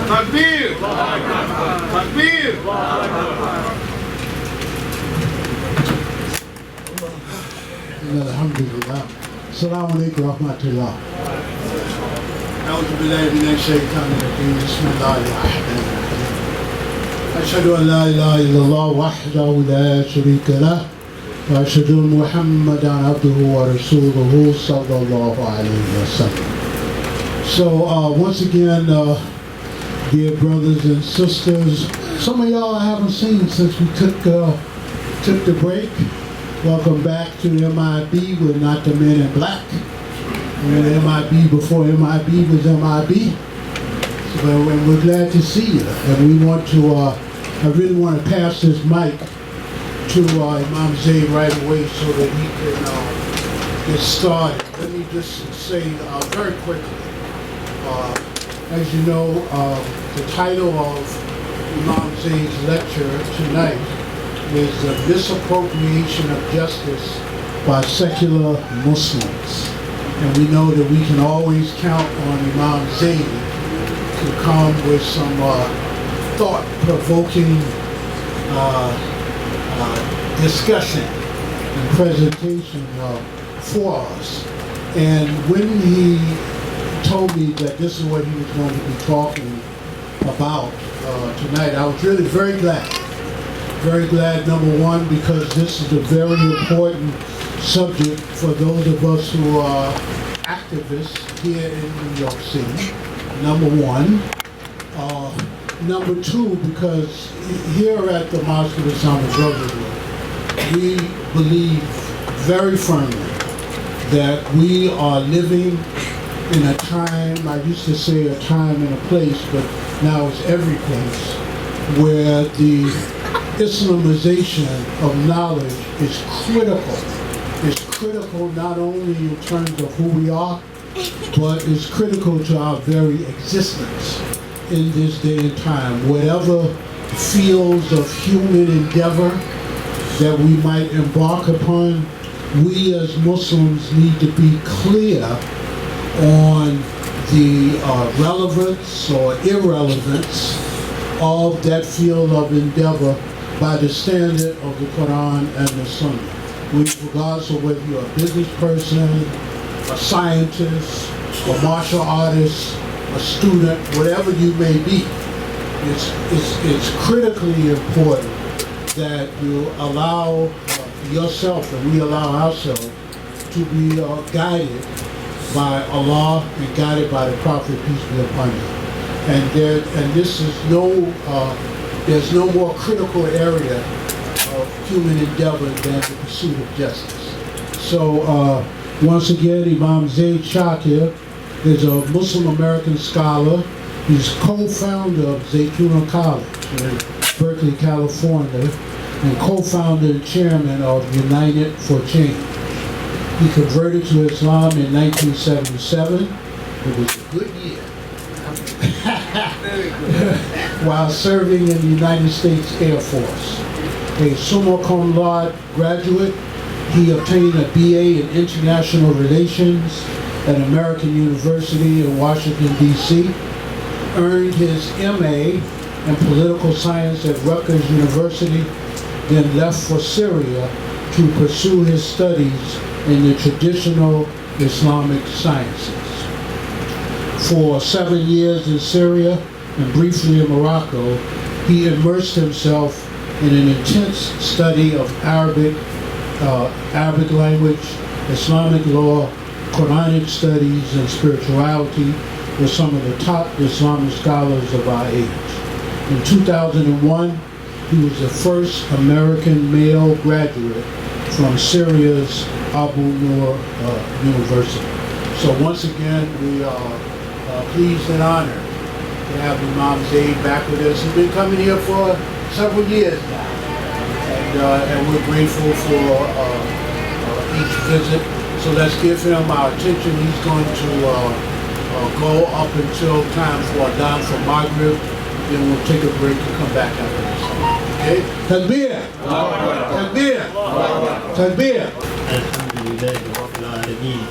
Takbir! Takbir! Alhamdulillah. Assalamu alaikum wa rahmatullah. A'udhu billahi minash shaitanir rajim. Bismillahir rahmanir rahim. Ashhadu an la ilaha illallah wahdahu la sharika lah. Wa ashhadu anna Muhammadan abduhu wa rasuluhu sallallahu alayhi wa sallam. So once again, dear brothers and sisters, some of y'all I haven't seen since we took the break. Welcome back to MIB. We're not the men in black. We're MIB before MIB was MIB. So we're glad to see you. And we want to, I really want to pass this mic to Imam Zaid right away so that he can get started. Let me just say very quickly, as you know, the title of Imam Zaid's lecture tonight is the Misappropriation of Justice by Secular Muslims. And we know that we can always count on Imam Zaid to come with some thought-provoking discussion and presentation for us. And when he told me that this is what he was going to be talking about tonight, I was really very glad. Very glad, number one, because this is a very important subject for those of us who are activists here in New York City, number one. Number two, because here at the Mosque of Islamic Brotherhood, we believe very firmly that we are living in a time, I used to say a time and a place, but now it's every place, where the Islamization of knowledge is critical. It's critical not only in terms of who we are, but it's critical to our very existence in this day and time. Whatever fields of human endeavor that we might embark upon, we as Muslims need to be clear on the relevance or irrelevance of that field of endeavor by the standard of the Quran and the Sunnah. Regardless of whether you're a business person, a scientist, a martial artist, a student, whatever you may be, it's critically important that you allow yourself and we allow ourselves to be guided by Allah and guided by the Prophet, peace be upon him. And this is there's no more critical area of human endeavor than the pursuit of justice. So once again, Imam Zaid Shakir is a Muslim American scholar. He's co-founder of Zaytuna College in Berkeley, California, and co-founder and chairman of United for Change. He converted to Islam in 1977. It was a good year. Very good. While serving in the United States Air Force. A summa cum laude graduate, he obtained a BA in International Relations at American University in Washington, D.C., earned his MA in Political Science at Rutgers University, then left for Syria to pursue his studies in the traditional Islamic sciences. For 7 years in Syria and briefly in Morocco, he immersed himself in an intense study of Arabic language, Islamic law, Quranic studies, and spirituality with some of the top Islamic scholars of our age. In 2001, he was the first American male graduate from Syria's Abu Nur University. So once again, we are pleased and honored to have Imam Zaid back with us. He's been coming here for several years now, and we're grateful for each visit. So let's give him our attention. He's going to go up until time for Adhan for Maghrib, then we'll take a break and come back after this. Okay? Takbir! Takbir! Takbir! Alhamdulillah Rabbil Alameen.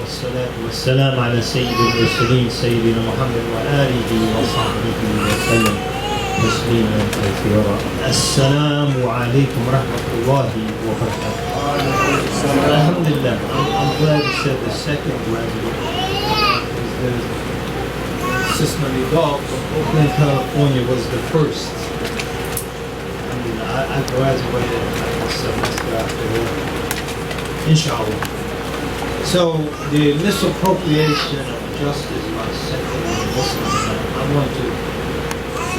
والصلاة والسلام على سيد المرسلين سيدنا محمد وآله وصحبه وسلم تسليما كثيرا. السلام عليكم ورحمة الله وبركاته. Alhamdulillah, I'm glad you said the second graduate. The system evolved from Oakland, California was the first. I graduated like a semester after that, inshallah. So the misappropriation of justice by secular Muslims, I want to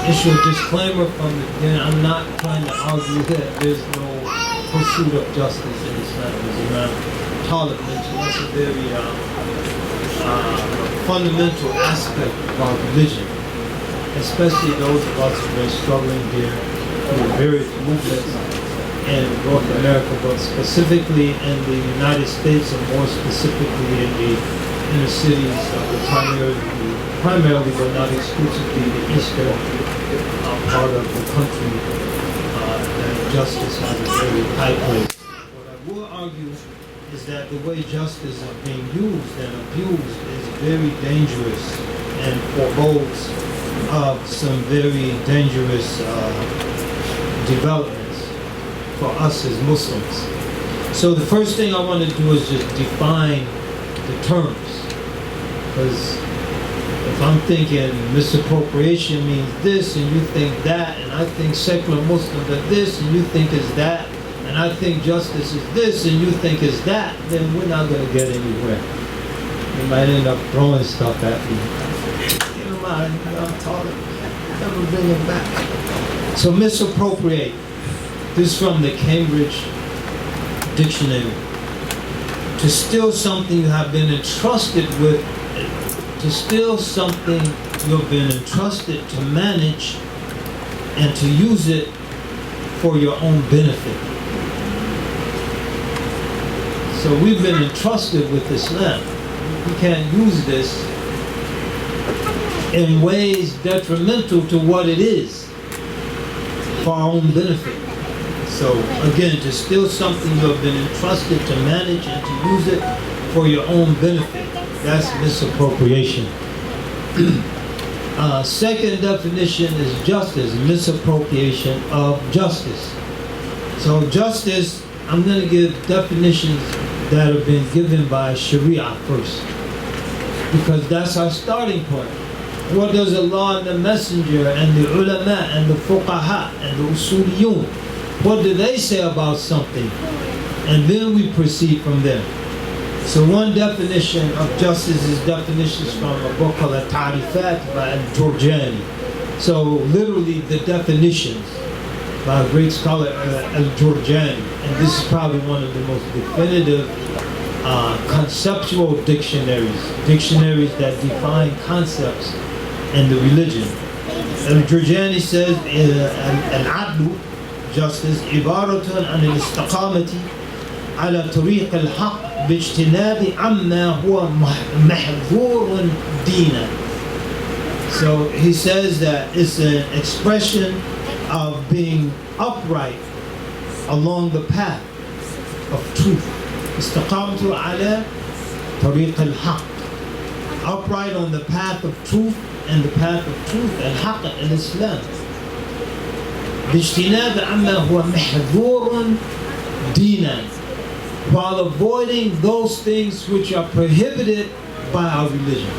issue a disclaimer from the beginning. I'm not trying to argue that there's no pursuit of justice in Islam. As Imam Talib mentioned, that's a very fundamental aspect of our religion, especially those of us who are struggling here through various movements in North America, but specifically in the United States, and more specifically in the inner cities of the primarily but not exclusively the eastern part of the country, that justice has a very high place. What I will argue is that the way justice is being used and abused is very dangerous and forebodes of some very dangerous developments for us as Muslims. So the first thing I want to do is just define the terms, because if I'm thinking misappropriation means this and you think that, and I think secular Muslims are this and you think is that, and I think justice is this and you think is that, then we're not going to get anywhere. You might end up throwing stuff at me. Get them out, I'm taught it. Never bring them back. So misappropriate. This is from the Cambridge Dictionary. To steal something you have been entrusted with, to steal something you've been entrusted to manage and to use it for your own benefit. So we've been entrusted with Islam. We can't use this in ways detrimental to what it is for our own benefit. So again, to steal something you have been entrusted to manage and to use it for your own benefit, that's misappropriation. Second definition is justice, misappropriation of justice. So justice, I'm going to give definitions that have been given by Sharia first, because that's our starting point. What does Allah and the Messenger and the ulama and the fuqaha and the usuliyun, what do they say about something? And then we proceed from there. So one definition of justice is definitions from a book called Al-Ta'rifat by Al-Jurjani. So literally the definitions by a great scholar Al-Jurjani. And this is probably one of the most definitive conceptual dictionaries that define concepts in the religion. Al-Jurjani says, Al-Adlu, justice, ibaratun an al-istiqamati ala tariq al-haq bijtinabi amma huwa mahdhurun dina. So he says that it's an expression of being upright along the path of truth. Istiqamatu ala tariq al-haq. Upright on the path of truth, and the path of truth, al-haq, al-Islam. باجتناب عما هو محظور دينا, while avoiding those things which are prohibited by our religion.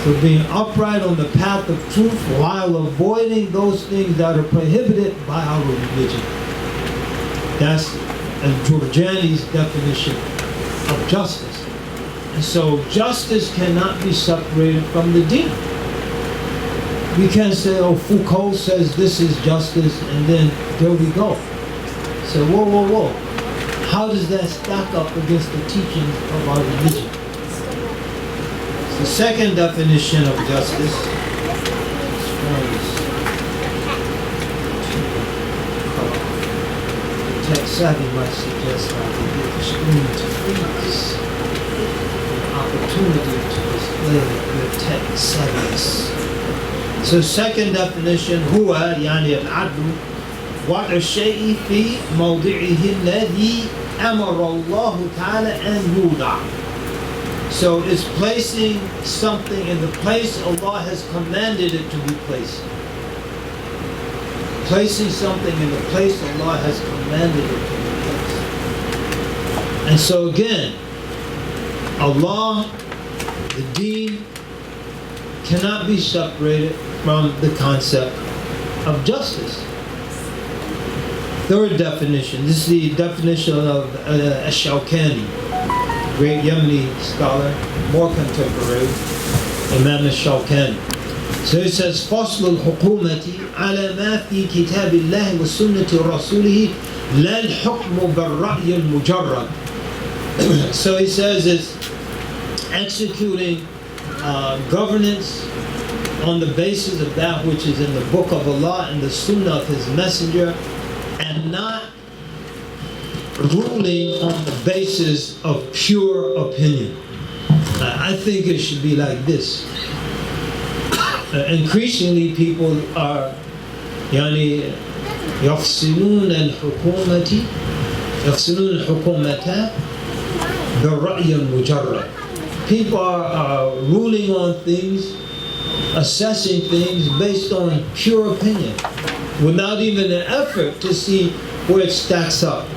So being upright on the path of truth while avoiding those things that are prohibited by our religion. That's Al-Jurjani's definition of justice. And so justice cannot be separated from the deen. We can't say, oh, Foucault says this is justice, and then there we go. So whoa. How does that stack up against the teachings of our religion? The second definition of justice tech savvy might suggest that we give the screen to freeze an opportunity to display your tech savviness. So second definition, هو يعني العدل وضع الشيء في موضعه الذي أمر الله تعالى أن يوضع. So it's placing something in the place Allah has commanded it to be placed. Placing something in the place Allah has commanded it to be placed. And so again, Allah, the deen, cannot be separated from the concept of justice. Third definition, this is the definition of Ash-Shawkani, great Yemeni scholar, more contemporary, Imam Shawkani. So it says, فصل الحكومة على ما في كتاب الله وسنة رسوله لا الحكم بالرأي المجرد. So he says it's executing governance on the basis of that which is in the book of Allah and the sunnah of His messenger, and not ruling on the basis of pure opinion. I think it should be like this. Increasingly people are يعني يفصلون الحكومة بالرأي المجرد. People are ruling on things, assessing things based on pure opinion, without even an effort to see where it stacks up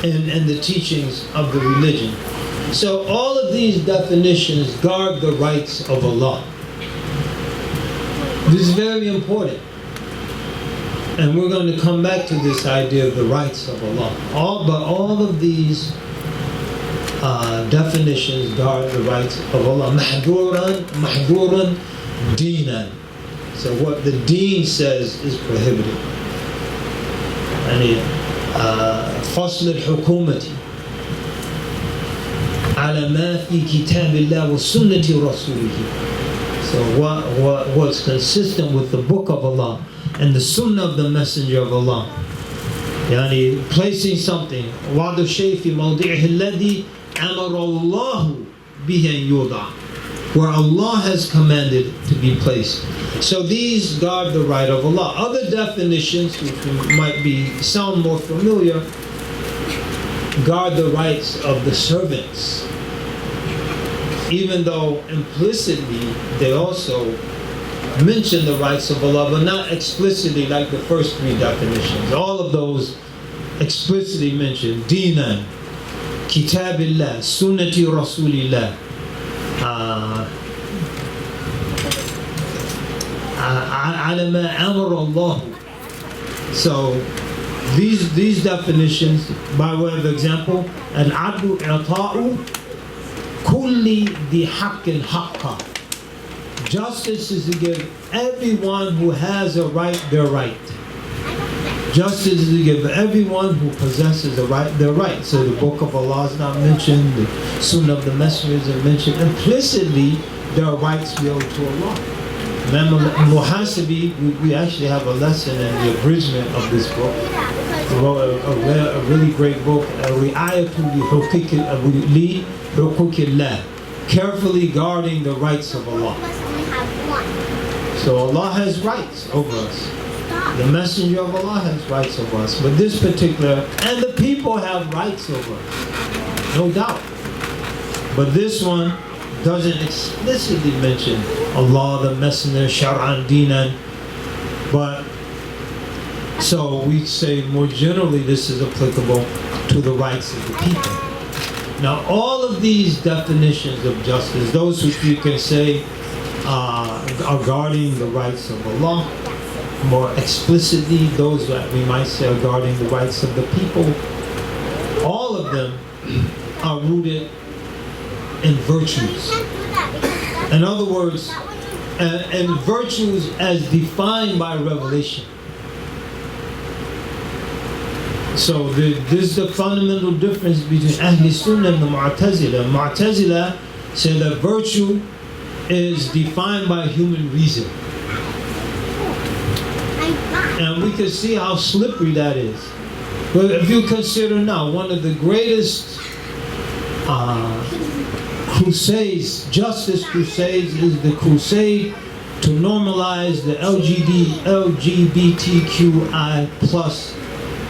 in the teachings of the religion. So all of these definitions guard the rights of Allah. This is very important. And we're going to come back to this idea of the rights of Allah. But all of these definitions guard the rights of Allah. Mahduran, dinan. So what the deen says is prohibited. فصل الحكومة على ما في كتاب الله وسنة رسوله. So what's consistent with the book of Allah and the sunnah of the messenger of Allah. يعني placing something وضع الشيء في موضعه الذي أمر الله به أن يوضع, where Allah has commanded to be placed. So these guard the right of Allah. Other definitions, which might sound more familiar, guard the rights of the servants, even though implicitly they also mention the rights of Allah, but not explicitly like the first three definitions. All of those explicitly mention Dinan, Kitabillah, Sunnati Rasulillah, على ما أمر الله. So these definitions, by way of example, العدل إعطاء كل ذي حق حقه. Justice is to give everyone who has a right their right. Justice is to give everyone who possesses a right their right. So the book of Allah is not mentioned, the sunnah of the messengers are mentioned. Implicitly, there are rights we owe to Allah. Imam Muhasibi, we actually have a lesson in the abridgment of this book. He wrote a really great book, li hukukillah, carefully guarding the rights of Allah. So Allah has rights over us. The messenger of Allah has rights over us. But this particular, and the people have rights over us, no doubt. But this one doesn't explicitly mention Allah, the messenger, shar'an, dinan. But so we say more generally this is applicable to the rights of the people. Now all of these definitions of justice, those which you can say are guarding the rights of Allah, more explicitly those that we might say are guarding the rights of the people, all of them are rooted in virtues. In other words, and virtues as defined by revelation. So this is the fundamental difference between Ahl Sunnah and the Mu'tazila. Mu'tazila say that virtue is defined by human reason. And we can see how slippery that is. But if you consider now, one of the greatest crusades, justice crusades, is the crusade to normalize the LGBTQI plus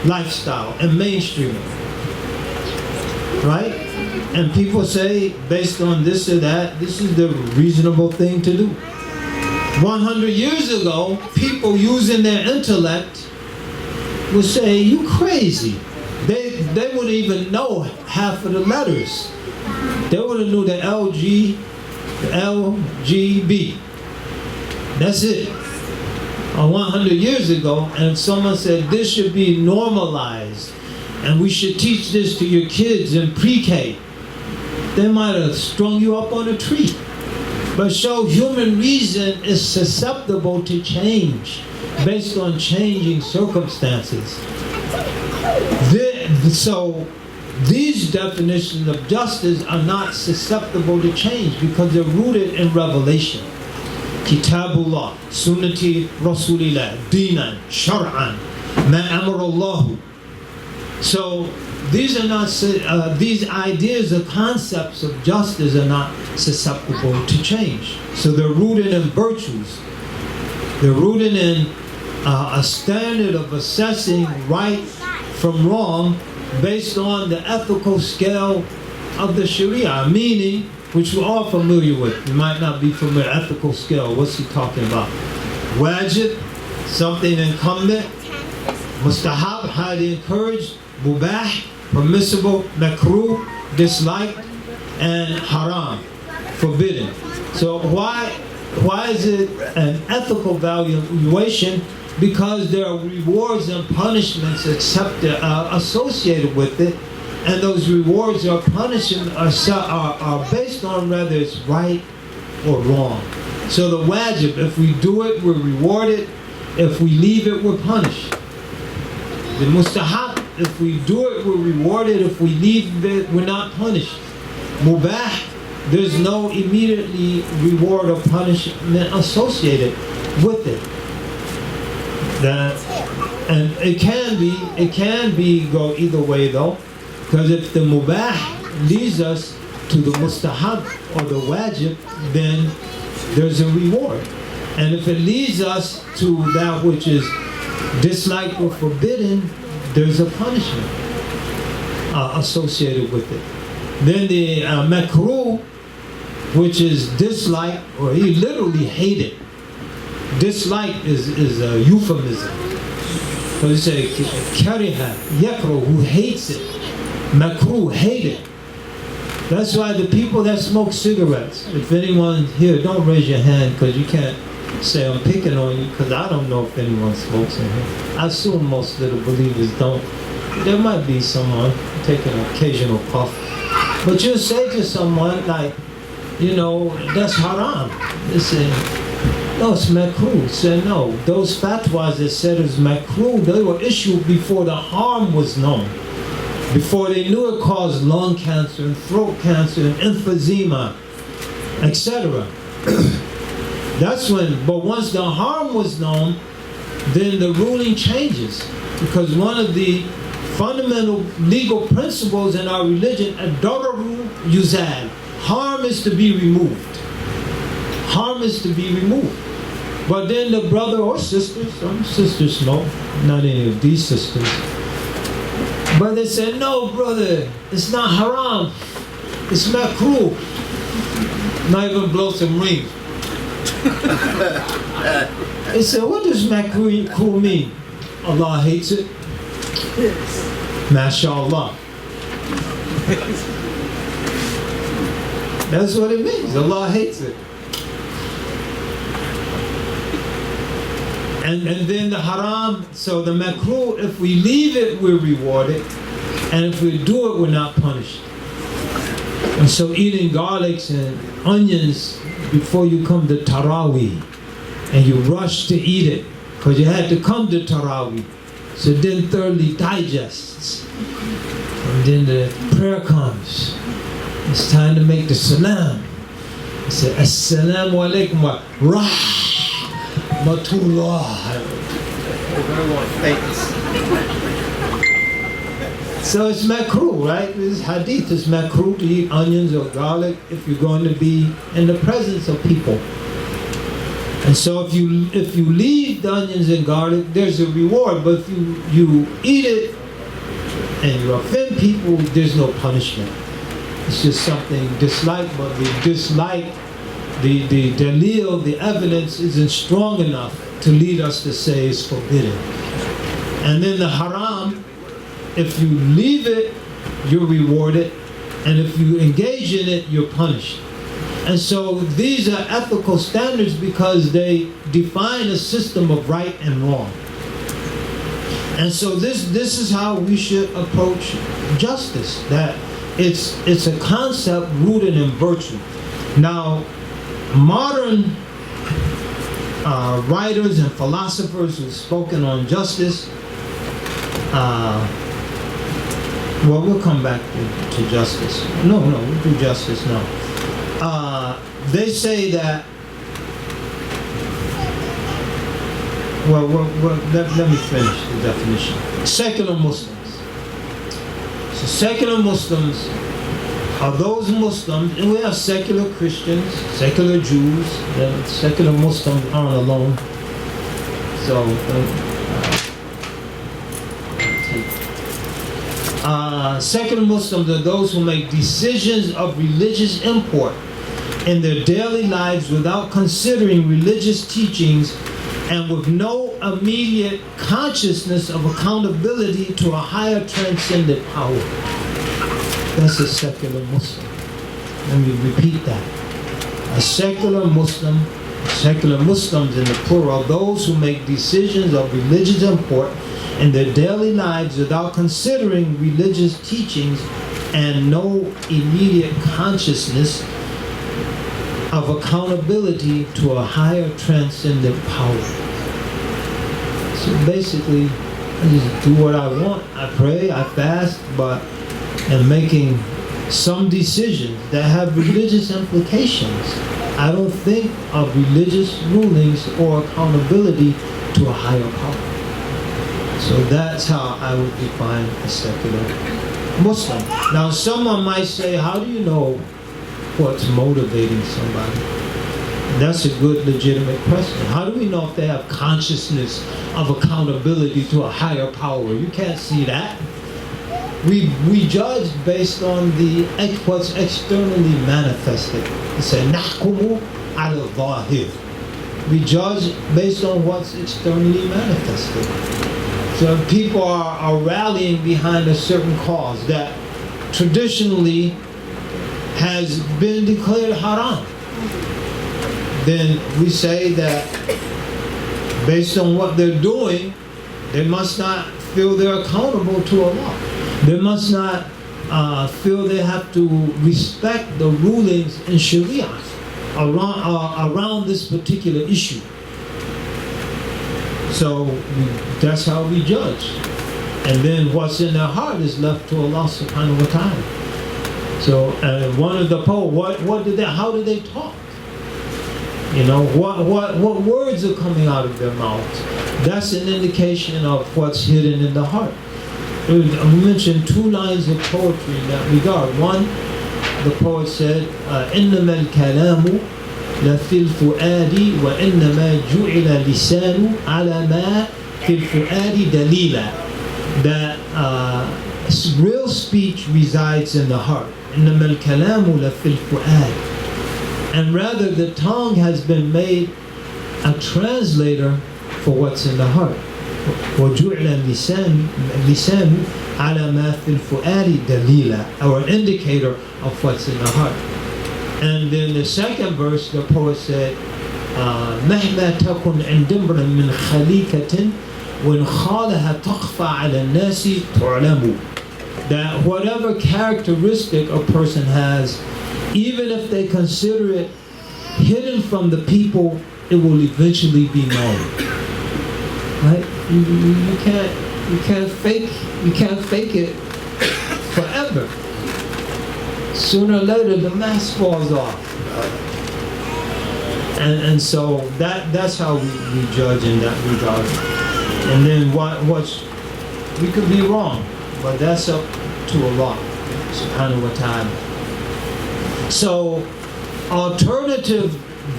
lifestyle and mainstreaming. Right? And people say, based on this or that, this is the reasonable thing to do. 100 years ago, people using their intellect would say, you crazy. They wouldn't even know half of the letters. They would have knew the LG, the LGB. That's it. 100 years ago, and someone said this should be normalized, and we should teach this to your kids in pre-K. They might have strung you up on a tree. But so human reason is susceptible to change based on changing circumstances. So these definitions of justice are not susceptible to change because they're rooted in revelation. Kitabullah, Sunnati Rasulillah, Dinan, Shar'an, Ma Amarallahu. So these are not, these ideas or concepts of justice are not susceptible to change. So they're rooted in virtues. They're rooted in a standard of assessing right from wrong based on the ethical scale of the Sharia, meaning, which we're all familiar with. You might not be familiar. Ethical scale, what's he talking about? Wajib, something incumbent. Mustahab, highly encouraged. Mubah, permissible. Makruh, disliked. And haram, forbidden. So why is it an ethical valuation? Because there are rewards and punishments associated with it. And those rewards or punishment are based on whether it's right or wrong. So the wajib, if we do it, we're rewarded. If we leave it, we're punished. The mustahab, if we do it, we're rewarded. If we leave it, we're not punished. Mubah, there's no immediately reward or punishment associated with it. And it can be go either way though. Because if the mubah leads us to the mustahab or the wajib, then there's a reward. And if it leads us to that which is disliked or forbidden, there's a punishment associated with it. Then the makruh, which is dislike, or he literally hated. Dislike is a euphemism. So you say kariha, yakro, who hates it. Makruh, hated. That's why the people that smoke cigarettes, if anyone here, don't raise your hand because you can't say I'm picking on you because I don't know if anyone smokes in here. I assume most of the believers don't. There might be someone taking an occasional puff. But you'll say to someone like, you know, that's haram. They say, no, it's makruh. Say no. Those fatwas that said it's makruh, they were issued before the harm was known. Before they knew it caused lung cancer and throat cancer and emphysema, etc. That's when, but once the harm was known, then the ruling changes. Because one of the fundamental legal principles in our religion, ad-dararu yuzal, harm is to be removed. Harm is to be removed. But then the brother or sister, some sisters smoke, not any of these sisters, but they said, no, brother, it's not haram. It's makruh. Not even blow some rings. They said, what does makruh mean? Allah hates it. MashaAllah. That's what it means. Allah hates it. And then the haram, so the makruh, if we leave it, we're rewarded. And if we do it, we're not punished. And so eating garlics and onions before you come to Taraweeh, and you rush to eat it, because you had to come to Taraweeh. So it then thoroughly digests. And then the prayer comes. It's time to make the salam. It said, Assalamu alaikum wa rahmatullah. So it's makruh, right? This hadith is makruh to eat onions or garlic if you're going to be in the presence of people. And so if you leave the onions and garlic, there's a reward. But if you eat it and you offend people, there's no punishment. It's just something disliked, but the dislike, the dalil, the evidence isn't strong enough to lead us to say it's forbidden. And then the haram, if you leave it, you're rewarded, and if you engage in it, you're punished. And so these are ethical standards because they define a system of right and wrong. And so this is how we should approach justice, that it's a concept rooted in virtue. Now, modern writers and philosophers who've spoken on justice, well, we'll come back to justice. No, we'll do justice now. They say that, well, let me finish the definition. Secular Muslims. So secular Muslims are those Muslims, and we have secular Christians, secular Jews. The secular Muslims aren't alone. So, secular Muslims are those who make decisions of religious import in their daily lives without considering religious teachings and with no immediate consciousness of accountability to a higher transcendent power. That's a secular Muslim. Let me repeat that. A secular Muslim, secular Muslims in the plural, those who make decisions of religious import in their daily lives without considering religious teachings and no immediate consciousness of accountability to a higher transcendent power. So basically, I just do what I want. I pray, I fast, but in making some decisions that have religious implications, I don't think of religious rulings or accountability to a higher power. So that's how I would define a secular Muslim. Now, someone might say, how do you know what's motivating somebody? That's a good, legitimate question. How do we know if they have consciousness of accountability to a higher power? You can't see that. We judge based on what's externally manifested. We say, نحكم على الظاهر. We judge based on what's externally manifested. So if people are rallying behind a certain cause that traditionally has been declared haram, then we say that based on what they're doing, they must not feel they're accountable to Allah. They must not feel they have to respect the rulings in Sharia around this particular issue. So that's how we judge. And then what's in their heart is left to Allah subhanahu wa ta'ala. So one of the poets, how do they talk? You know, what words are coming out of their mouths? That's an indication of what's hidden in the heart. We mentioned two lines of poetry in that regard. One, the poet said, إِنَّمَا الْكَلَامُ لَفِي الْفُؤَادِ وَإِنَّمَا جُعِلَ لِسَانُ عَلَى مَا فِي الْفُؤَادِ دَلِيلًا. That real speech resides in the heart. إِنَّمَا الْكَلَامُ لَفِي الْفُؤَادِ. And rather, the tongue has been made a translator for what's in the heart. وَجُعْلَ اللِّسَانُ عَلَى مَا فِي الْفُؤَادِ دَلِيلًا, or an indicator of what's in the heart. And then the second verse, the poet said, مَهْمَا تَكُنْ عِنْدَ امْرٍ مِّنْ خَلِيكَةٍ وَإِنْ خَالَهَا تَخْفَى عَلَى النَّاسِ تُعْلَمُ. That whatever characteristic a person has, even if they consider it hidden from the people, it will eventually be known. Right? You can't fake it forever. Sooner or later, the mask falls off. And so that's how we judge in that regard. And then we could be wrong, but that's up to Allah subhanahu wa ta'ala. So alternative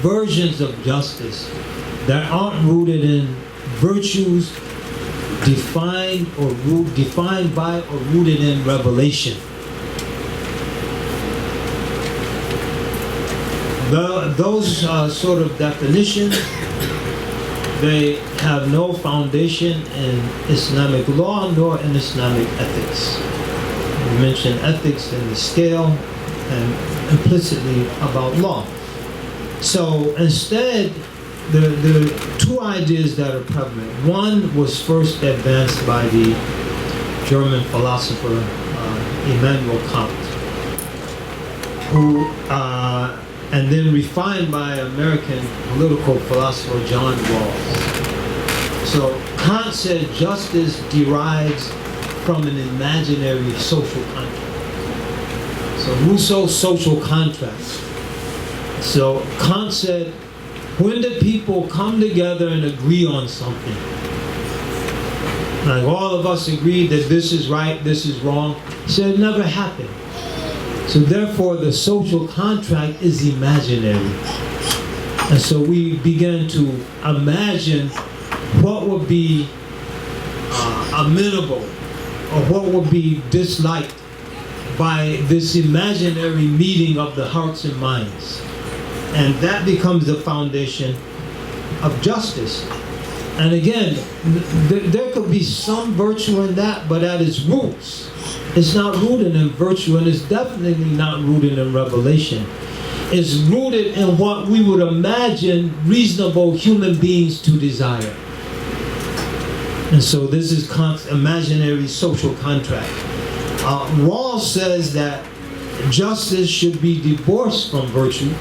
versions of justice that aren't rooted in virtues defined by or rooted in revelation. those sort of definitions, they have no foundation in Islamic law nor in Islamic ethics. We mentioned ethics in the scale and implicitly about law. So instead, there are two ideas that are prevalent. One was first advanced by the German philosopher Immanuel Kant, who and then refined by American political philosopher John Rawls. So Kant said justice derives from an imaginary social contract. So Rousseau's social contract. So Kant said, when the people come together and agree on something, like all of us agree that this is right, this is wrong, he said it never happened. So therefore the social contract is imaginary. And so we began to imagine what would be amenable or what would be disliked by this imaginary meeting of the hearts and minds. And that becomes the foundation of justice. And again, there could be some virtue in that, but at its roots, it's not rooted in virtue, and it's definitely not rooted in revelation. It's rooted in what we would imagine reasonable human beings to desire. And so this is Kant's imaginary social contract. Rawls says that justice should be divorced from virtue,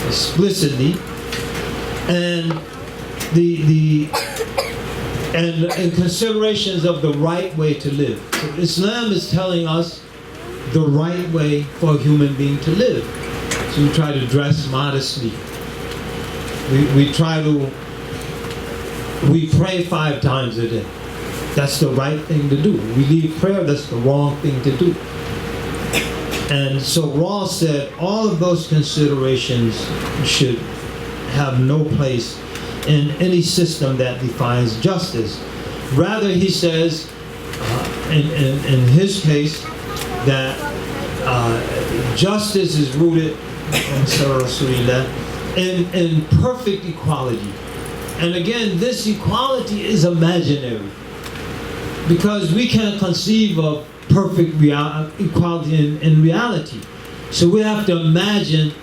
explicitly, and and considerations of the right way to live. So Islam is telling us the right way for a human being to live. So we try to dress modestly. We pray 5 times a day. That's the right thing to do. We leave prayer, that's the wrong thing to do. And so Rawls said all of those considerations should have no place in any system that defines justice. Rather, he says, in his case, that justice is rooted in perfect equality. And again, this equality is imaginary, because we can't conceive of perfect equality in reality. So we have to imagine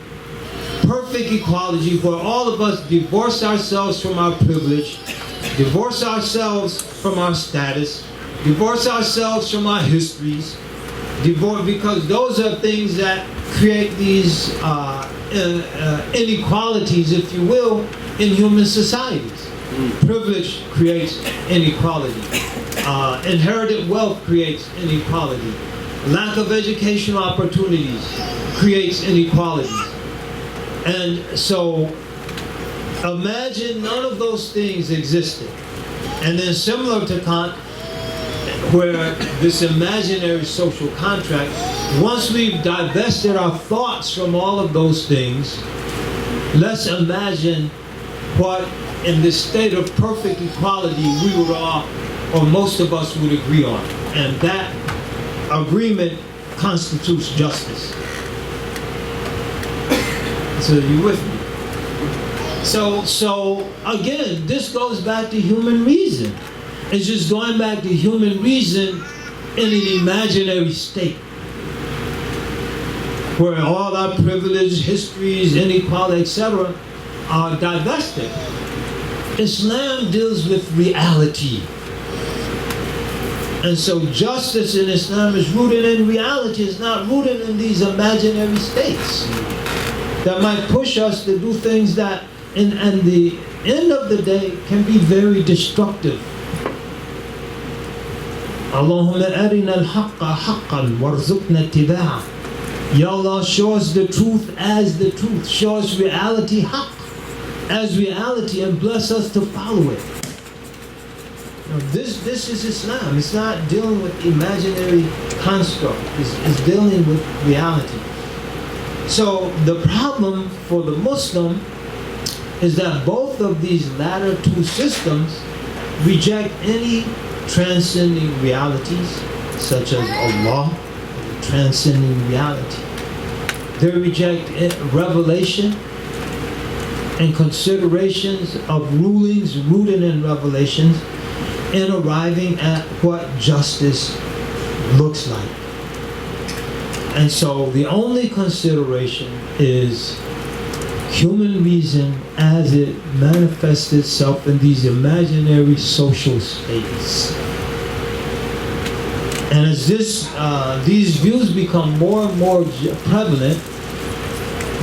perfect equality where all of us divorce ourselves from our privilege, divorce ourselves from our status, divorce ourselves from our histories, because those are things that create these inequalities, if you will, in human societies. Privilege creates inequality. Inherited wealth creates inequality. Lack of educational opportunities creates inequalities. And so imagine none of those things existed. And then similar to Kant, where this imaginary social contract, once we've divested our thoughts from all of those things, let's imagine what in this state of perfect equality we would all, or most of us would agree on. And that agreement constitutes justice. So you with me? So again, this goes back to human reason. It's just going back to human reason in an imaginary state, where all our privilege, histories, inequality, etc. are divested. Islam deals with reality. And so justice in Islam is rooted in reality. It's not rooted in these imaginary states that might push us to do things that, in the end of the day, can be very destructive. Allahumma arina al-haqqa haqqan warzuqna ittiba'ah. Ya Allah, show us the truth as the truth. Show us reality haqq as reality, and bless us to follow it. Now, this is Islam. It's not dealing with imaginary construct. It's dealing with reality. So the problem for the Muslim is that both of these latter two systems reject any transcending realities, such as Allah, transcending reality. They reject revelation, and considerations of rulings rooted in revelations in arriving at what justice looks like. And so the only consideration is human reason as it manifests itself in these imaginary social states. And as these views become more and more prevalent,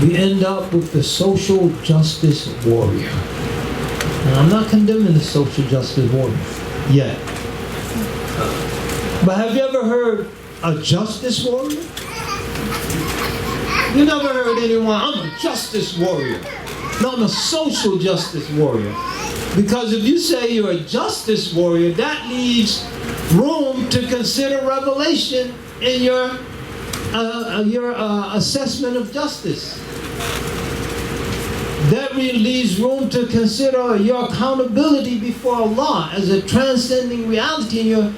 we end up with the social justice warrior. And I'm not condemning the social justice warrior yet. But have you ever heard a justice warrior? You never heard anyone, I'm a justice warrior. No, I'm a social justice warrior. Because if you say you're a justice warrior, that leaves room to consider revelation in your assessment of justice. That leaves room to consider your accountability before Allah as a transcending reality in your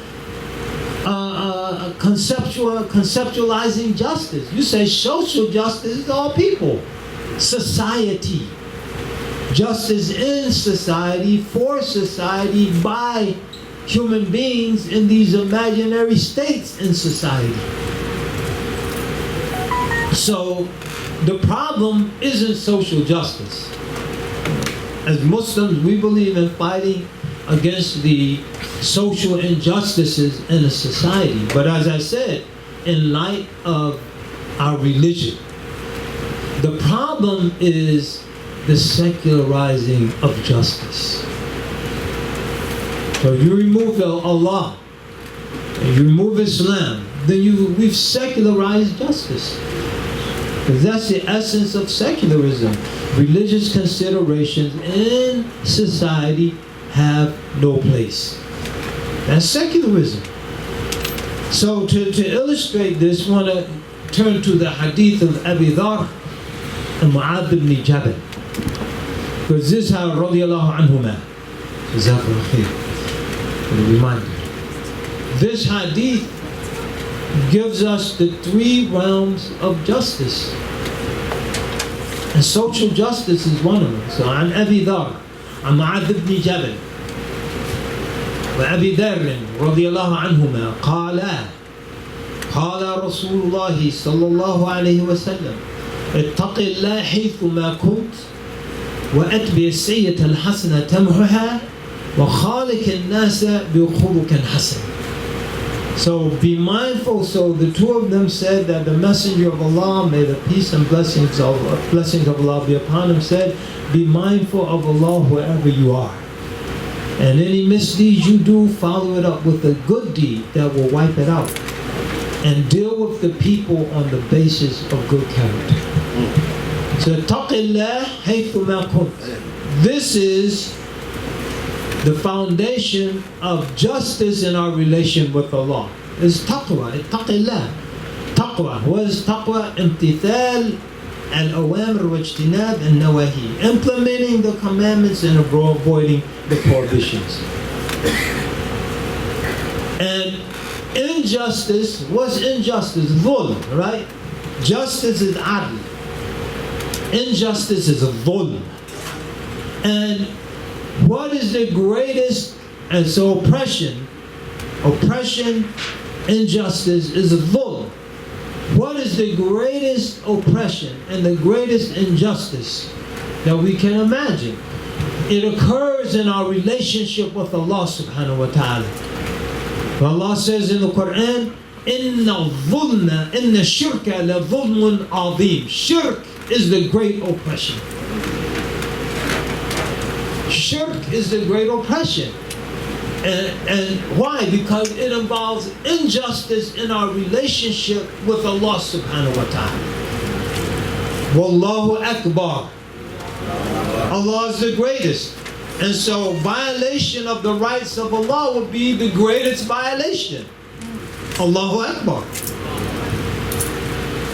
conceptualizing justice. You say social justice is all people, society. Justice in society, for society, by human beings in these imaginary states in society. So the problem isn't social justice. As Muslims, we believe in fighting against the social injustices in a society. But as I said, in light of our religion, the problem is the secularizing of justice. So you remove Allah, and you remove Islam, then we've secularized justice. Because that's the essence of secularism. Religious considerations in society have no place. That's secularism. So to illustrate this, I want to turn to the hadith of Abi Dhar and Mu'adh ibn Jabal. Because this is how radiallahu anhuma, jazakallahu khair, a reminder. This hadith gives us the three realms of justice. And social justice is one of them. So, عن أبي ذر عن معاذ بن جبل وأبي ذر رضي الله عنهما قال رسول الله صلى الله عليه وسلم اتق الله حيثما كنت وأتبع السيئة الحسنة تمحها وخالق الناس بخلق حسن. So be mindful. So the two of them said that the Messenger of Allah, may the peace and blessings of Allah be upon him, said, be mindful of Allah wherever you are. And any misdeed you do, follow it up with a good deed that will wipe it out. And deal with the people on the basis of good character. So taqillah haythuma kunt. This is the foundation of justice in our relation with Allah. Is taqwa, ittaqillah. Taqwa. What is taqwa? Imtithal al-awamir wa ijtinab al-nawahi. Implementing the commandments and avoiding the prohibitions. And injustice, what's injustice? Dhulm, right? Justice is adl. Injustice is a dhulm. And what is the greatest? And so oppression, injustice is a dhulm. What is the greatest oppression and the greatest injustice that we can imagine? It occurs in our relationship with Allah subhanahu wa ta'ala. Allah says in the Quran, Inna dhulma, inna shirka la dhulmun azim. Shirk is the great oppression. Shirk is the great oppression. And why? Because it involves injustice in our relationship with Allah subhanahu wa ta'ala. Wallahu Akbar. Allah is the greatest. And so violation of the rights of Allah would be the greatest violation. Allahu Akbar.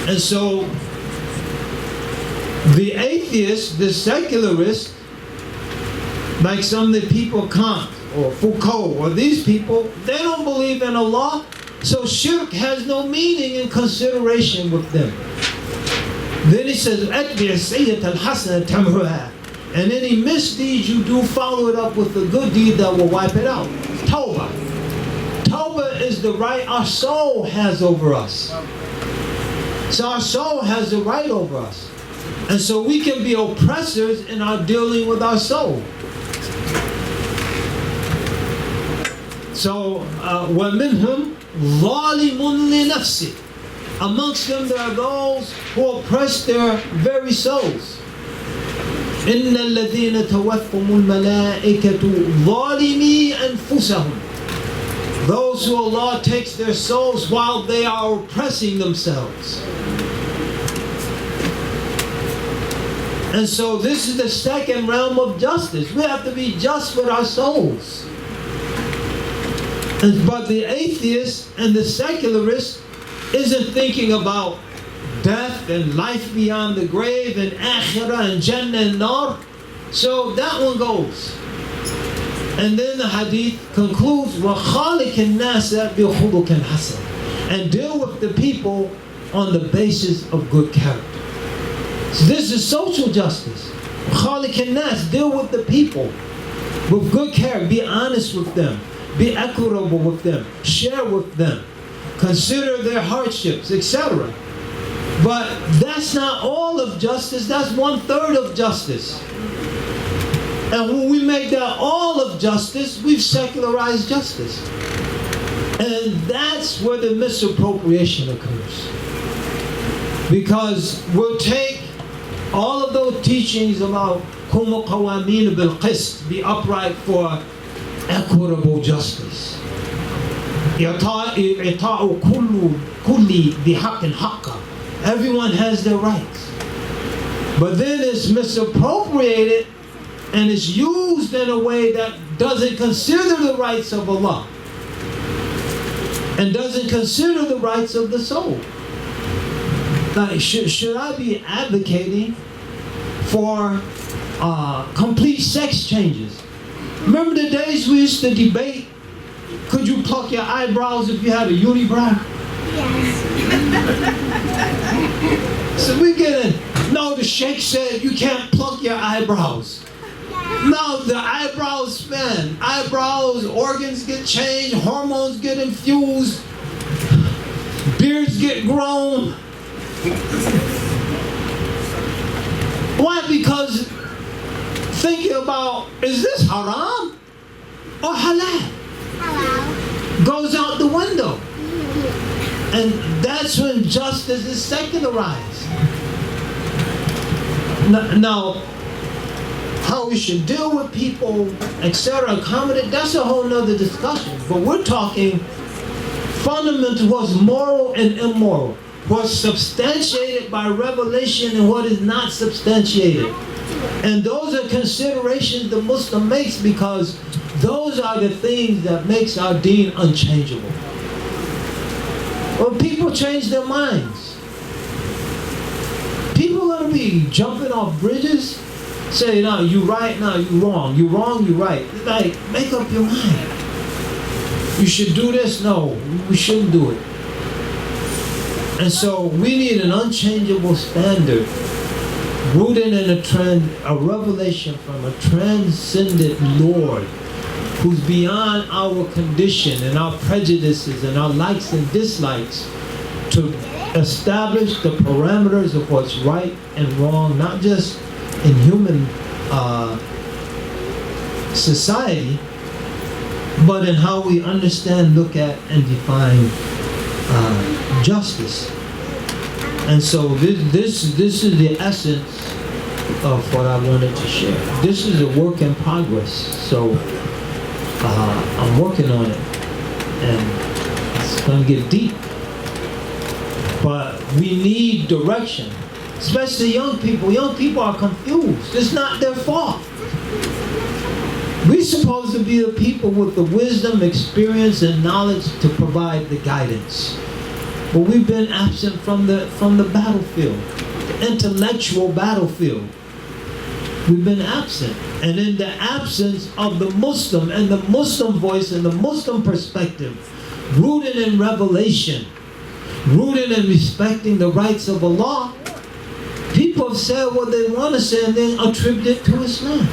And so the atheist, the secularist, like some of the people Kant or Foucault or these people, they don't believe in Allah, so shirk has no meaning in consideration with them. Then he says, أَتْبِعِ السَّيِّئَةَ الْحَسَنَةَ تَمْحُهَا. And any misdeeds you do, follow it up with a good deed that will wipe it out. Tawbah. Tawbah is the right our soul has over us. So our soul has the right over us. And so we can be oppressors in our dealing with our soul. So, وَمِنْهُمْ ظَالِمٌ لِنَفْسِهِ. Amongst them there are those who oppress their very souls. إِنَّ الَّذِينَ تَوَفَّهُمُ الْمَلَائِكَةُ ظَالِمِي أَنفُسَهُمْ. Those who Allah takes their souls while they are oppressing themselves. And so this is the second realm of justice. We have to be just with our souls. But the atheist and the secularist isn't thinking about death and life beyond the grave and akhirah and jannah and nar. So that one goes. And then the hadith concludes, وَخَالِكِ النَّاسَ بِخُلُقٍ حَسَنٍ. And deal with the people on the basis of good character. So this is social justice. خَالِكِ النَّاسِ. Deal with the people with good character. Be honest with them. Be equitable with them. Share with them. Consider their hardships, etc. But that's not all of justice. That's 1/3 of justice. And when we make that all of justice, we've secularized justice. And that's where the misappropriation occurs. Because we'll take all of those teachings about كُونُوا قَوَامِينَ بِالْقِسْطِ, be upright for equitable justice. إِعْطَاءُ كُلِّ بِحَقٍ حَقًّا. Everyone has their rights. But then it's misappropriated and it's used in a way that doesn't consider the rights of Allah and doesn't consider the rights of the soul. Like, should I be advocating for complete sex changes? Remember the days we used to debate, could you pluck your eyebrows if you had a unibrow? Yes. So we get in, no, the sheikh said you can't pluck your eyebrows. No, the eyebrows span. Eyebrows, organs get changed, hormones get infused, beards get grown. Why? Because thinking about, is this haram or halal? Hello. Goes out the window. And that's when justice is secularized. Now, how we should deal with people, etc., accommodate, that's a whole nother discussion. But we're talking fundamental, what's moral and immoral, what's substantiated by revelation and what is not substantiated. And those are considerations the Muslim makes, because those are the things that makes our deen unchangeable. When people change their minds, people are going to be jumping off bridges, say, no, you right, no, you wrong. You wrong, you right. It's like, make up your mind. You should do this, no, we shouldn't do it. And so we need an unchangeable standard rooted in a trend, a revelation from a transcendent Lord who's beyond our condition and our prejudices and our likes and dislikes, to establish the parameters of what's right and wrong, not just in human society, but in how we understand, look at, and define justice. And so this is the essence of what I wanted to share. This is a work in progress, so I'm working on it, and it's going to get deep. But we need direction, especially young people. Young people are confused. It's not their fault. We're supposed to be the people with the wisdom, experience, and knowledge to provide the guidance. But we've been absent from the battlefield, the intellectual battlefield. We've been absent. And in the absence of the Muslim and the Muslim voice and the Muslim perspective, rooted in revelation, rooted in respecting the rights of Allah, people people have said what they want to say and then attribute it to Islam.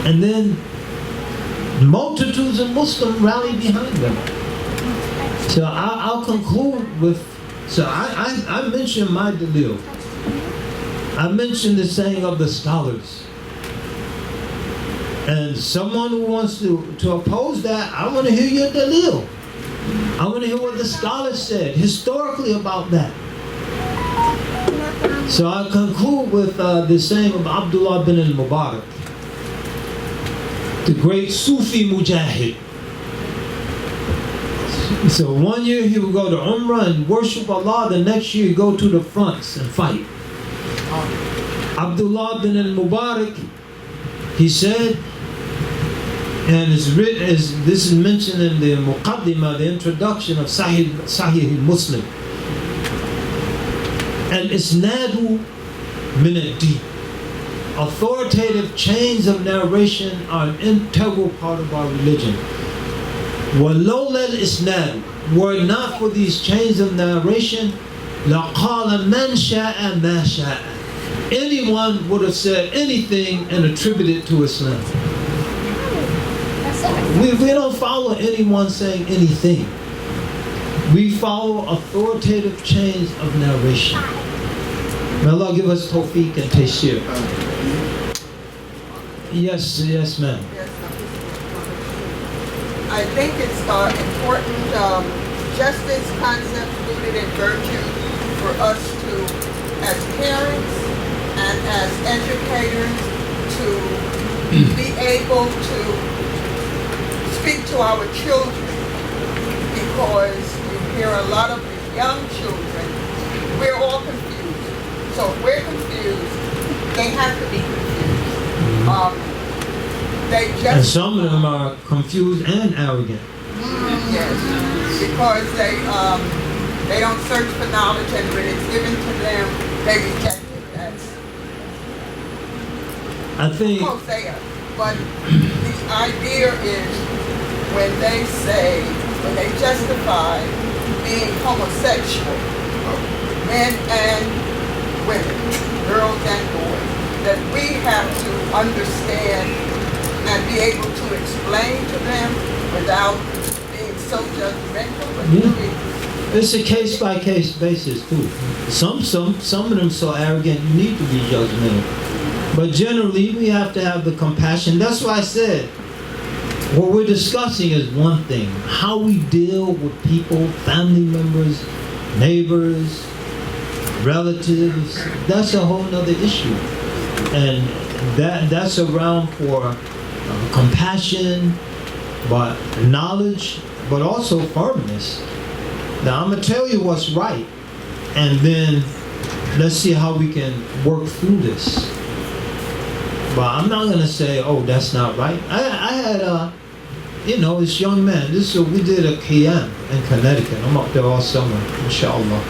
And then multitudes of Muslims rally behind them. So I'll conclude with, so I mentioned my dalil. I mentioned the saying of the scholars. And someone who wants to oppose that, I want to hear your dalil. I want to hear what the scholars said historically about that. So I'll conclude with the saying of Abdullah bin al-Mubarak, the great Sufi Mujahid. So one year he would go to Umrah and worship Allah, the next year he'd go to the fronts and fight. Abdullah bin al-Mubarak, he said, and it's written, as this is mentioned in the Muqaddimah, the introduction of Sahih Muslim. Al-Isnadu min ad-din. Authoritative chains of narration are an integral part of our religion. وَلَوْلَا الْإِسْنَادُ, were it not for these chains of narration, لَقَالَ مَنْ شَاءَ مَا شَاءَ. Anyone would have said anything and attributed it to Islam. We don't follow anyone saying anything. We follow authoritative chains of narration. May Allah give us tawfiq and tashir. Yes, ma'am. I think it's important, justice concept rooted in virtue for us to, as parents and as educators, to be able to speak to our children, because you hear a lot of young children, we're all confused. So if we're confused, they have to be confused. And some of them are confused and arrogant. Yes, because they don't search for knowledge, and when it's given to them, they reject it. That's I think Hosea. But the idea is when they justify being homosexual, men and women, girls and boys, that we have to understand and be able to explain to them without being so judgmental. But it's a case-by-case basis too. Some of them so arrogant you need to be judgmental. But generally we have to have the compassion. That's why I said what we're discussing is one thing. How we deal with people, family members, neighbors, relatives, that's a whole nother issue. And that's around for compassion, but knowledge, but also firmness. Now I'm gonna tell you what's right, and then let's see how we can work through this. But I'm not gonna say, oh, that's not right. I had this young man. We did a qiyam in Connecticut. I'm up there all summer, inshallah,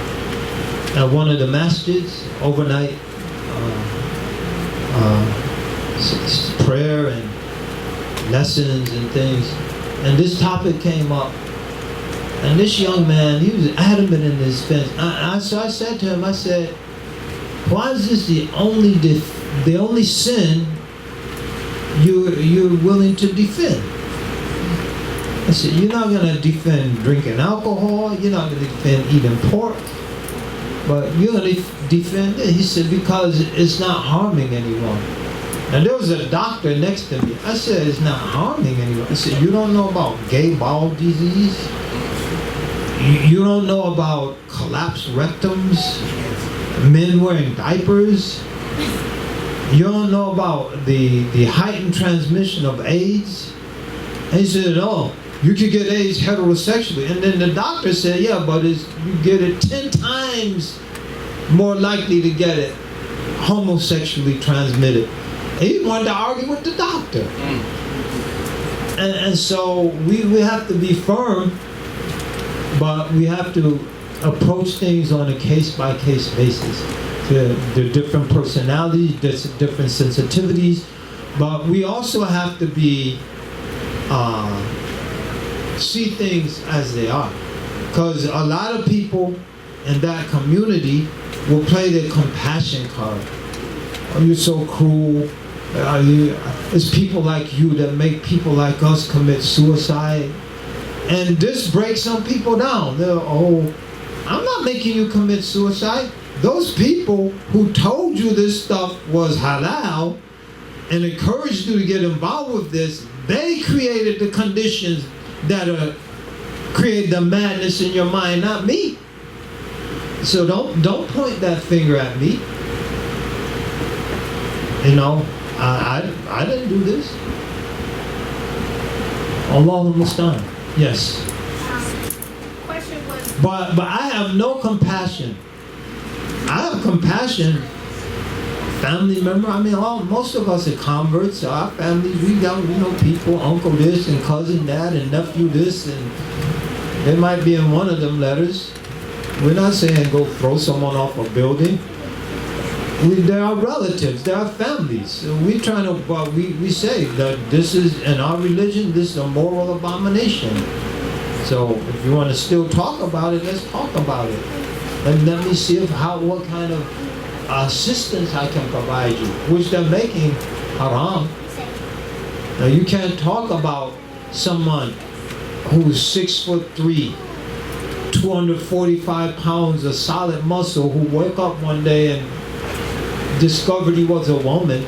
at one of the masjids overnight. Prayer and lessons and things, and this topic came up, and this young man, he was adamant in his defense. So I said to him, I said, why is this the only sin you're willing to defend? I said, you're not going to defend drinking alcohol, you're not going to defend eating pork, but you're going to defend it. He said, because it's not harming anyone. And there was a doctor next to me. I said, it's not harming anyone. I said, you don't know about gay bowel disease? You don't know about collapsed rectums? Men wearing diapers? You don't know about the heightened transmission of AIDS? And he said, oh, you could get AIDS heterosexually. And then the doctor said, yeah, but you get it 10 times more likely to get it homosexually transmitted. And he wanted to argue with the doctor. And so we have to be firm, but we have to approach things on a case-by-case basis. The different personalities, different sensitivities, but we also have to be see things as they are. Because a lot of people in that community will play their compassion card. Oh, you're so cruel. It's people like you that make people like us commit suicide. And this breaks some people down. They're, oh, I'm not making you commit suicide. Those people who told you this stuff was halal and encouraged you to get involved with this, they created the conditions that create the madness in your mind, not me. So don't point that finger at me. You know, I didn't do this. Allahu Mustaan. Yes. Question was. But I have no compassion. I have compassion. Family member. I mean, most of us are converts. So our families, we know people, uncle this and cousin that and nephew this, and they might be in one of them letters. We're not saying go throw someone off a building. There are relatives, there are families. So we trying to, we say that this is, in our religion, this is a moral abomination. So if you want to still talk about it, let's talk about it. And let me see what kind of assistance I can provide you, which they're making haram. Now you can't talk about someone who's 6'3", 245 pounds of solid muscle, who woke up one day and discovered he was a woman.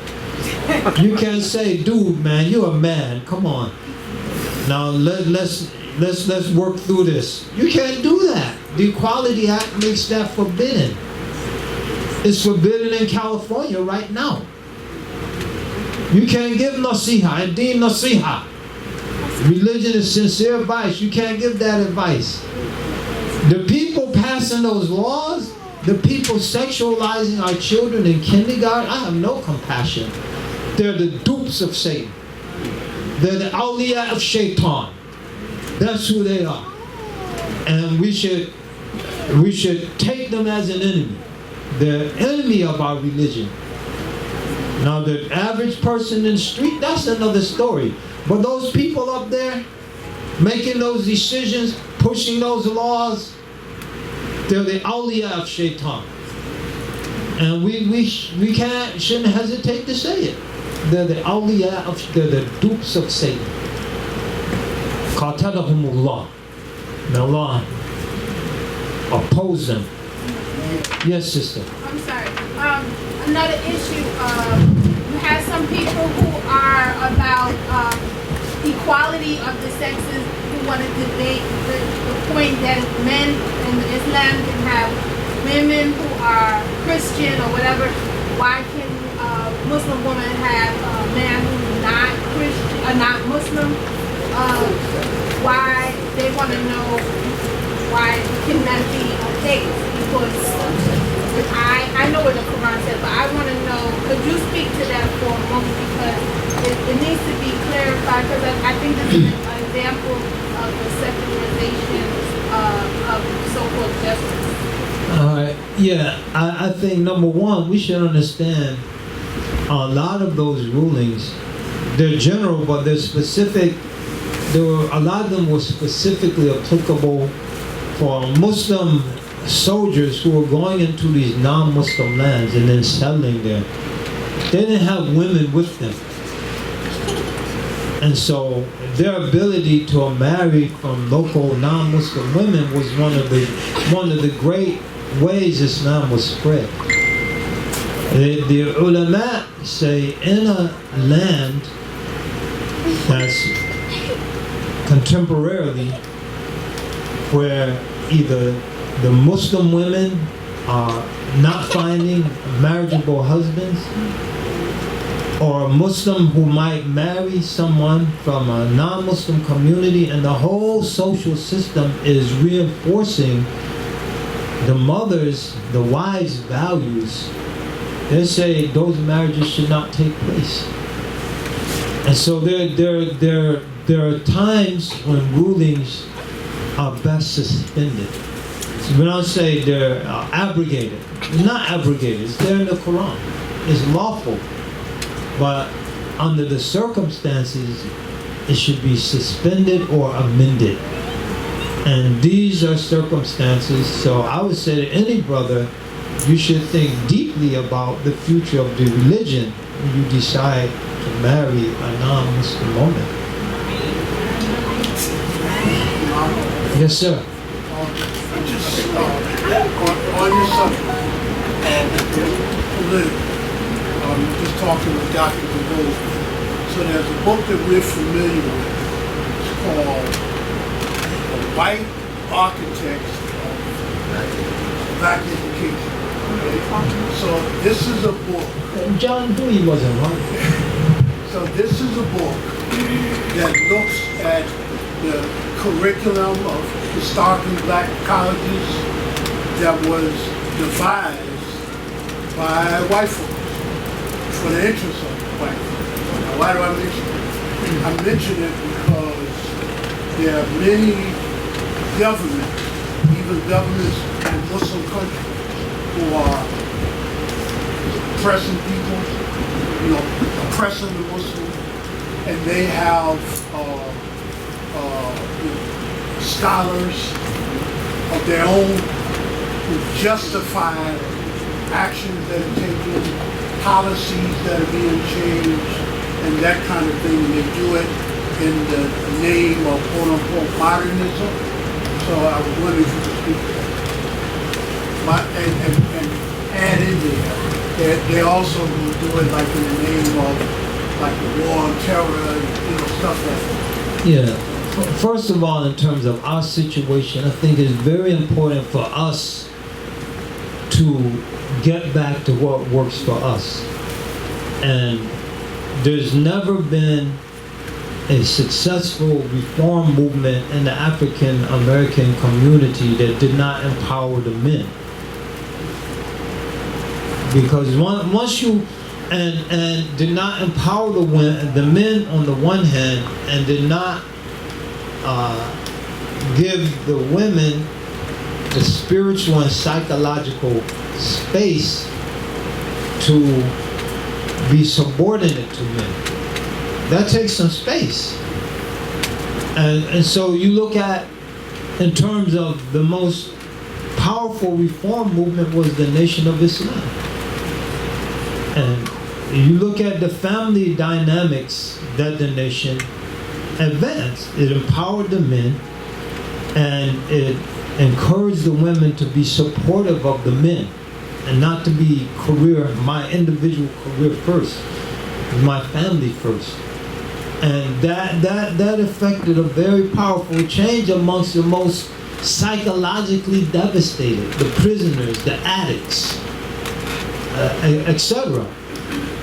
You can't say, dude, man, you're a man. Come on. Now let's work through this. You can't do that. The Equality Act makes that forbidden. It's forbidden in California right now. You can't give nasiha and deem nasiha. Religion is sincere advice. You can't give that advice. The people passing those laws, the people sexualizing our children in kindergarten, I have no compassion. They're the dupes of Satan. They're the awliya of shaitan. That's who they are. And we should take them as an enemy. The enemy of our religion. Now the average person in the street, that's another story. But those people up there, making those decisions, pushing those laws, they're the awliya of shaitan. And we shouldn't hesitate to say it. They're the awliya they're the dupes of Satan. Qatalahumullah. May Allah oppose them. Yes, sister. I'm sorry. Another issue. You have some people who are about equality of the sexes, who want to debate the point that men in Islam can have women who are Christian or whatever. Why can a Muslim woman have a man who's not Christian or not Muslim? Why they want to know why can that be a case? Because I know what the Quran said, but I want to know, could you speak to that for a moment, because it needs to be clarified, because I think this is an example of the secularization of so-called justice. All right. Yeah, I think number one, we should understand a lot of those rulings, they're general, but they're specific. A lot of them were specifically applicable for Muslim soldiers who were going into these non-Muslim lands and then settling there. They didn't have women with them. And so their ability to marry from local non-Muslim women was one of the great ways Islam was spread. The ulama say in a land that's contemporarily where either the Muslim women are not finding marriageable husbands, or a Muslim who might marry someone from a non-Muslim community, and the whole social system is reinforcing the wives' values, they say those marriages should not take place. And so there are times when rulings are best suspended. So we don't say they're abrogated. They're not abrogated. It's there in the Quran. It's lawful. But under the circumstances, it should be suspended or amended. And these are circumstances, so I would say to any brother, you should think deeply about the future of the religion when you decide to marry a non-Muslim woman. Yes, sir. Just on your subject, political, just talking with Dr. Gold. So there's a book that we're familiar with. It's called The White Architects of Black Education. Okay? So this is a book. John Dewey wasn't wrong. So this is a book that looks at the curriculum of historically black colleges that was devised by white folks for the interest of white folks. Now, why do I mention it? I mention it because there are many governments, even governments in Muslim countries, who are oppressing people, oppressing the Muslims, and they have scholars of their own who justify actions that are taken, policies that are being changed, and that kind of thing. And they do it in the name of quote-unquote modernism. So I was wondering if you could speak to that. And add in there, they also will do it like in the name of like the war on terror, stuff like that. Yeah. First of all, in terms of our situation, I think it's very important for us to get back to what works for us. And there's never been a successful reform movement in the African American community that did not empower the men. Because once you and did not empower the men on the one hand, and did not give the women the spiritual and psychological space to be subordinate to men. That takes some space. And so you look at, in terms of the most powerful reform movement was the Nation of Islam. And you look at the family dynamics that the nation advanced. It empowered the men, and it encouraged the women to be supportive of the men and not to be my individual career first, my family first. And that affected a very powerful change amongst the most psychologically devastated, the prisoners, the addicts, etc.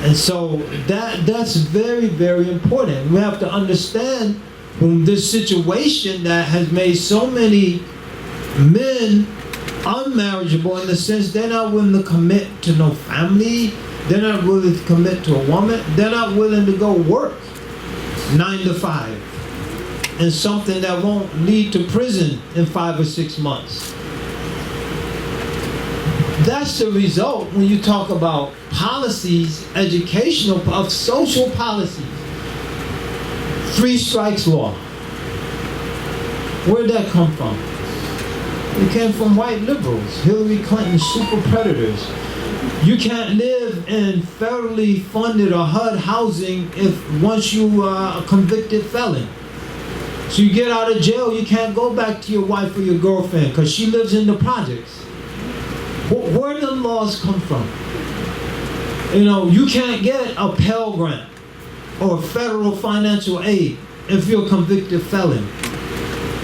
And so that's very, very important. We have to understand this situation that has made so many men unmarriageable, in the sense they're not willing to commit to no family, they're not willing to commit to a woman, they're not willing to go work 9 to 5 and something that won't lead to prison in 5 or 6 months. That's the result when you talk about policies, educational, of social policies. 3 strikes law. Where'd that come from? It came from white liberals, Hillary Clinton super predators. You can't live in federally funded or HUD housing once you are a convicted felon. So you get out of jail, you can't go back to your wife or your girlfriend because she lives in the projects. Where do the laws come from? You can't get a Pell Grant or federal financial aid if you're a convicted felon.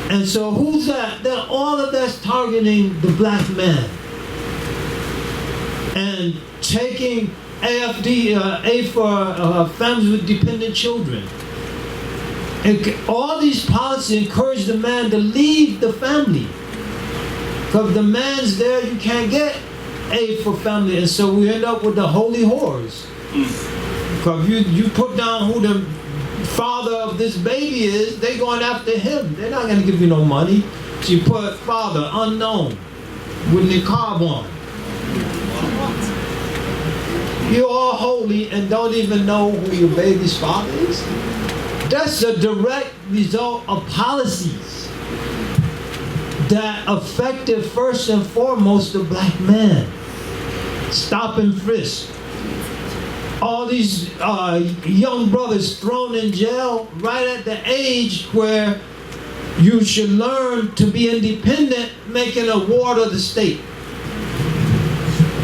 And so who's that? All of that's targeting the black man. And taking aid for families with dependent children. And all these policies encourage the man to leave the family. Because if the man's there, you can't get aid for family. And so we end up with the holy whores. Because you put down who the father of this baby is, they going after him. They're not going to give you no money. So you put father, unknown, with niqab on. You're all holy and don't even know who your baby's father is. That's a direct result of policies that affected first and foremost the black man. Stop and frisk. All these young brothers thrown in jail right at the age where you should learn to be independent, making a ward of the state.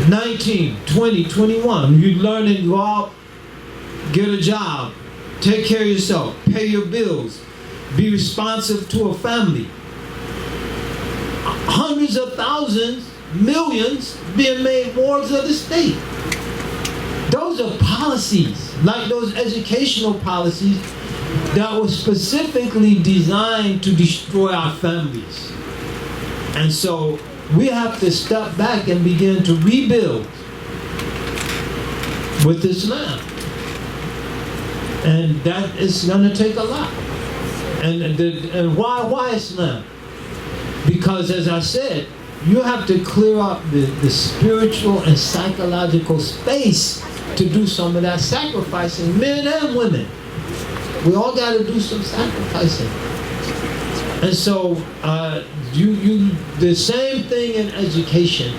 19, 20, 21, you learn and go out, get a job, take care of yourself, pay your bills, be responsive to a family. Hundreds of thousands, millions being made wards of the state. Those are policies, like those educational policies that were specifically designed to destroy our families. And so we have to step back and begin to rebuild with Islam. And that is going to take a lot. And why Islam? Because, as I said, you have to clear up the spiritual and psychological space to do some of that sacrificing, men and women. We all got to do some sacrificing. And so, the same thing in education.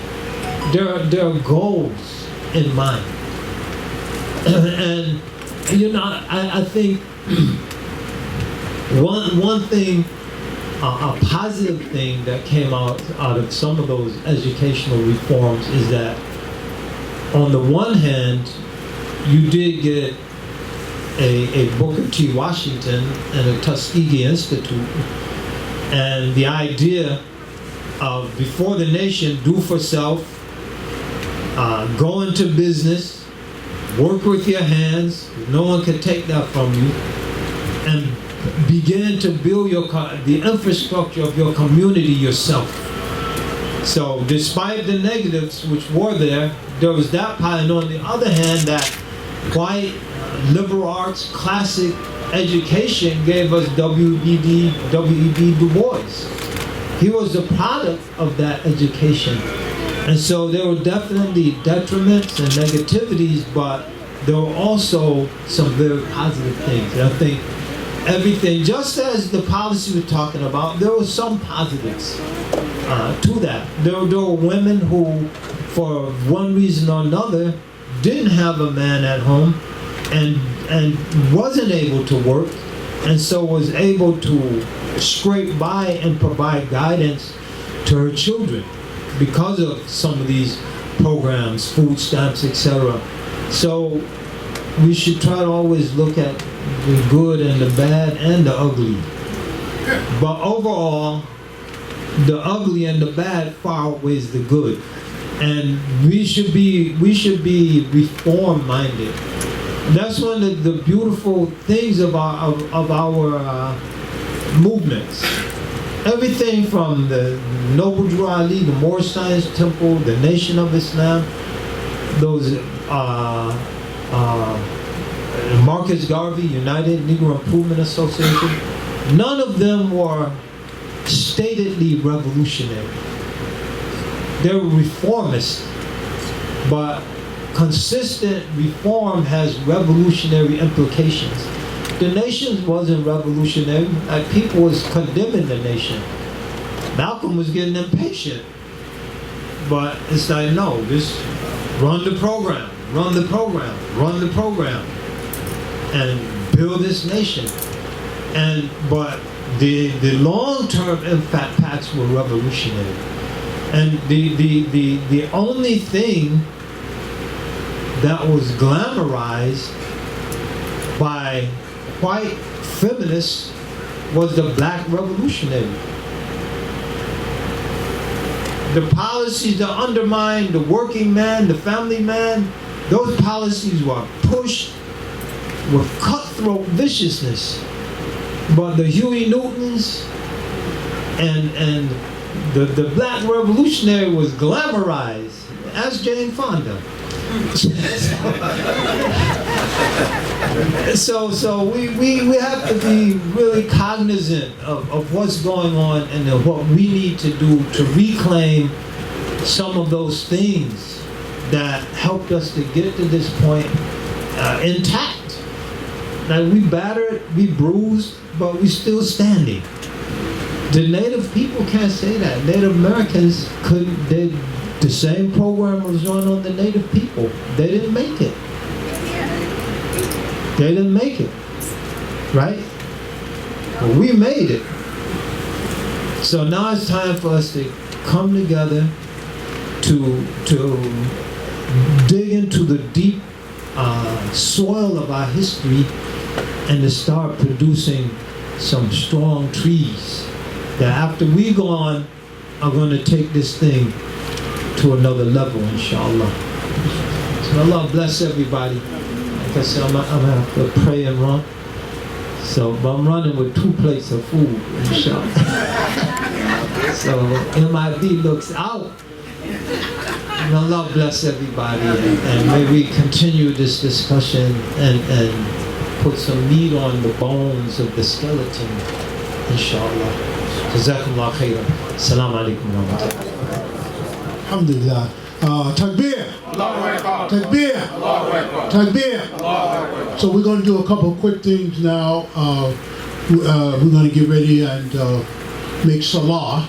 There are goals in mind. And, you know, I think one thing, a positive thing that came out of some of those educational reforms is that, on the one hand, you did get a Booker T. Washington and a Tuskegee Institute, and the idea of before the nation, do for self, go into business, work with your hands, no one can take that from you, and begin to build the infrastructure of your community yourself. So despite the negatives which were there was that part, and on the other hand, that white liberal arts classic education gave us W.E.B. Du Bois. He was the product of that education. And so there were definitely detriments and negativities, but there were also some very positive things. And I think everything, just as the policy we're talking about, there were some positives to that. There were women who, for one reason or another, didn't have a man at home and wasn't able to work, and so was able to scrape by and provide guidance to her children because of some of these programs, food stamps, etc. So we should try to always look at the good and the bad and the ugly. But overall, the ugly and the bad far outweighs the good. And we should be reform-minded. That's one of the beautiful things of our movements. Everything from the Noble Drew Ali, the Moorish Science Temple, the Nation of Islam, those Marcus Garvey, United Negro Improvement Association, none of them were statedly revolutionary. They were reformist, but consistent reform has revolutionary implications. The nation wasn't revolutionary. People was condemning the nation. Malcolm was getting impatient. But it's like, no, just run the program, run the program, run the program, and build this nation. But the long-term impacts were revolutionary. And the only thing that was glamorized by white feminists was the black revolutionary. The policies that undermined the working man, the family man, those policies were pushed with cutthroat viciousness. But the Huey Newtons and the black revolutionary was glamorized. Ask Jane Fonda. So we have to be really cognizant of what's going on and what we need to do to reclaim some of those things that helped us to get to this point intact. Like, we battered, we bruised, but we still standing. The Native people can't say that. Native Americans couldn't. The same program was run on the Native people. They didn't make it. They didn't make it, right? But we made it. So now it's time for us to come together to dig into the deep soil of our history and to start producing some strong trees that after we go on are going to take this thing to another level, inshallah. So Allah bless everybody. Like I said, I'm gonna have to pray and run. So, but I'm running with 2 plates of food, inshallah. So MIB looks out. And Allah bless everybody, and may we continue this discussion and put some meat on the bones of the skeleton, inshallah. Jazakumullah khairan. Assalamu alaikum wa rahmatullah. Alhamdulillah. Takbir. Takbir. Takbir. So we're going to do a couple of quick things now. We're going to get ready and make salah.